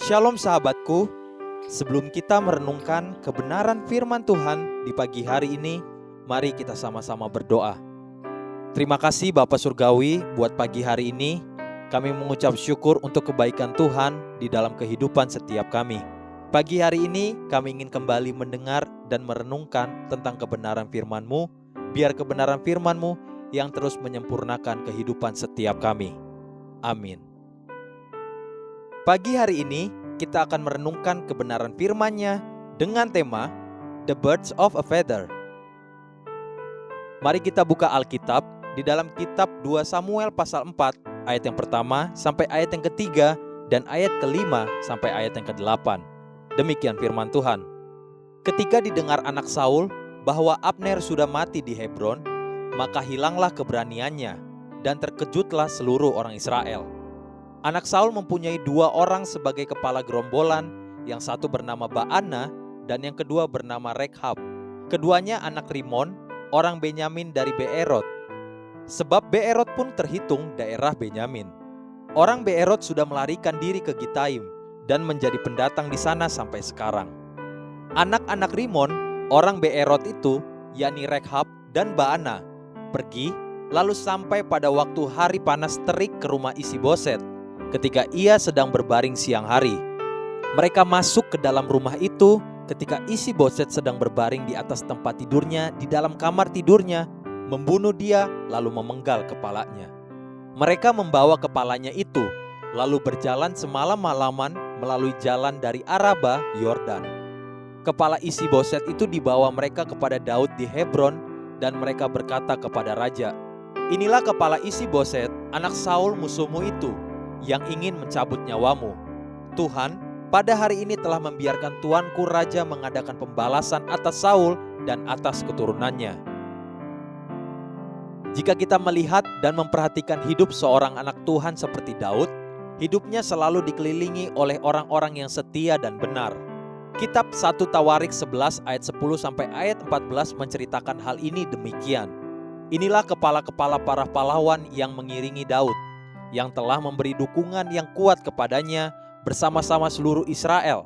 Shalom sahabatku, sebelum kita merenungkan kebenaran firman Tuhan di pagi hari ini, mari kita sama-sama berdoa. Terima kasih Bapa Surgawi buat pagi hari ini, kami mengucap syukur untuk kebaikan Tuhan di dalam kehidupan setiap kami. Pagi hari ini kami ingin kembali mendengar dan merenungkan tentang kebenaran firman-Mu, biar kebenaran firman-Mu yang terus menyempurnakan kehidupan setiap kami. Amin. Pagi hari ini kita akan merenungkan kebenaran firman-Nya dengan tema The Birds of a Feather. Mari kita buka Alkitab di dalam kitab 2 Samuel pasal 4 ayat yang pertama sampai ayat yang ketiga dan ayat kelima sampai ayat yang ke-8. Demikian firman Tuhan. Ketika didengar anak Saul bahwa Abner sudah mati di Hebron, maka hilanglah keberaniannya dan terkejutlah seluruh orang Israel. Anak Saul mempunyai 2 orang sebagai kepala gerombolan, yang satu bernama Baana dan yang kedua bernama Rekhab. Keduanya anak Rimon, orang Benyamin dari Beerot. Sebab Beerot pun terhitung daerah Benyamin. Orang Beerot sudah melarikan diri ke Gitaim dan menjadi pendatang di sana sampai sekarang. Anak-anak Rimon, orang Beerot itu, yakni Rekhab dan Baana, pergi lalu sampai pada waktu hari panas terik ke rumah Isi-Boset ketika ia sedang berbaring siang hari. Mereka masuk ke dalam rumah itu ketika Isi-Boset sedang berbaring di atas tempat tidurnya di dalam kamar tidurnya, membunuh dia lalu memenggal kepalanya. Mereka membawa kepalanya itu lalu berjalan semalam-malaman melalui jalan dari Araba, Yordan. Kepala Isi-Boset itu dibawa mereka kepada Daud di Hebron dan mereka berkata kepada raja, "Inilah kepala Isi-Boset, anak Saul musuhmu itu, yang ingin mencabut nyawamu. Tuhan pada hari ini telah membiarkan tuanku raja mengadakan pembalasan atas Saul dan atas keturunannya." Jika kita melihat dan memperhatikan hidup seorang anak Tuhan seperti Daud, hidupnya selalu dikelilingi oleh orang-orang yang setia dan benar. Kitab 1 Tawarik 11 ayat 10 sampai ayat 14 menceritakan hal ini demikian. Inilah kepala-kepala para pahlawan yang mengiringi Daud, yang telah memberi dukungan yang kuat kepadanya bersama-sama seluruh Israel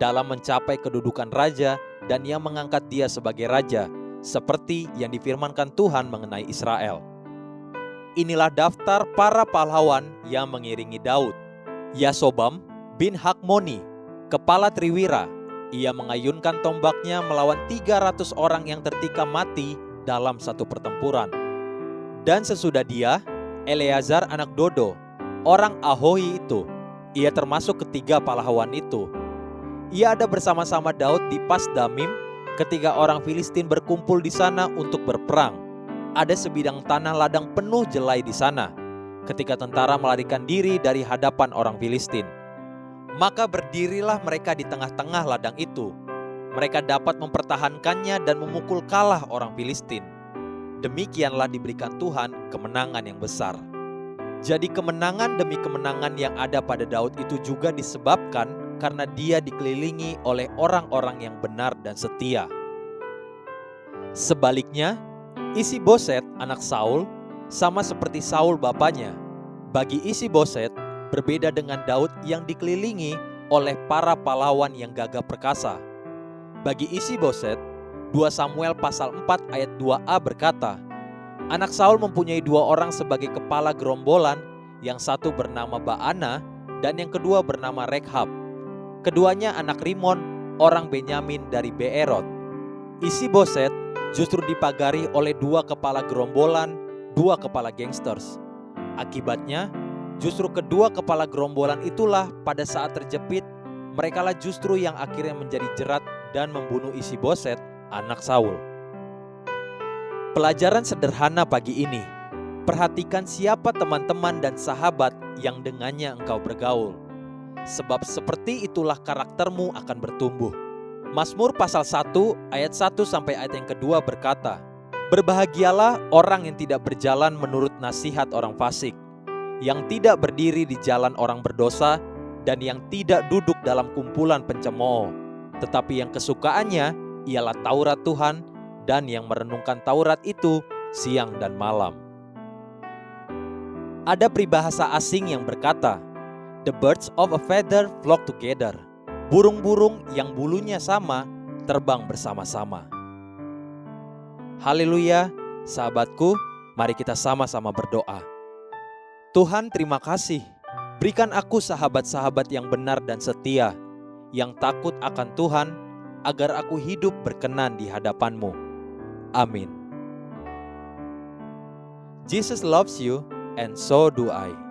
dalam mencapai kedudukan raja dan yang mengangkat dia sebagai raja, seperti yang difirmankan Tuhan mengenai Israel. Inilah daftar para pahlawan yang mengiringi Daud. Yasobam bin Hakmoni, kepala Triwira, ia mengayunkan tombaknya melawan 300 orang yang tertikam mati dalam satu pertempuran. Dan sesudah dia, Eleazar anak Dodo, orang Ahohi itu, ia termasuk ketiga pahlawan itu. Ia ada bersama-sama Daud di Pas-Damim ketika orang Filistin berkumpul di sana untuk berperang. Ada sebidang tanah ladang penuh jelai di sana ketika tentara melarikan diri dari hadapan orang Filistin. Maka berdirilah mereka di tengah-tengah ladang itu. Mereka dapat mempertahankannya dan memukul kalah orang Filistin. Demikianlah diberikan Tuhan kemenangan yang besar. Jadi kemenangan demi kemenangan yang ada pada Daud itu juga disebabkan karena dia dikelilingi oleh orang-orang yang benar dan setia. Sebaliknya, Isi-Boset anak Saul sama seperti Saul bapaknya. Bagi Isi-Boset berbeda dengan Daud yang dikelilingi oleh para pahlawan yang gagah perkasa. Bagi Isi-Boset, 2 Samuel pasal 4 ayat 2a berkata, anak Saul mempunyai 2 orang sebagai kepala gerombolan, yang satu bernama Baana dan yang kedua bernama Rekhab. Keduanya anak Rimon, orang Benyamin dari Beerot. Isi-Boset justru dipagari oleh 2 kepala gerombolan, 2 kepala gangsters. Akibatnya, justru kedua kepala gerombolan itulah pada saat terjepit, merekalah justru yang akhirnya menjadi jerat dan membunuh Isi-Boset, anak Saul. Pelajaran sederhana pagi ini. Perhatikan siapa teman-teman dan sahabat yang dengannya engkau bergaul. Sebab seperti itulah karaktermu akan bertumbuh. Mazmur pasal 1 ayat 1 sampai ayat yang kedua berkata, "Berbahagialah orang yang tidak berjalan menurut nasihat orang fasik, yang tidak berdiri di jalan orang berdosa, dan yang tidak duduk dalam kumpulan pencemooh, tetapi yang kesukaannya ialah Taurat Tuhan, dan yang merenungkan Taurat itu siang dan malam." Ada peribahasa asing yang berkata, The birds of a feather flock together. Burung-burung yang bulunya sama terbang bersama-sama. Haleluya, sahabatku, mari kita sama-sama berdoa. Tuhan, terima kasih. Berikan aku sahabat-sahabat yang benar dan setia, yang takut akan Tuhan, agar aku hidup berkenan di hadapan-Mu. Amin. Jesus loves you, and so do I.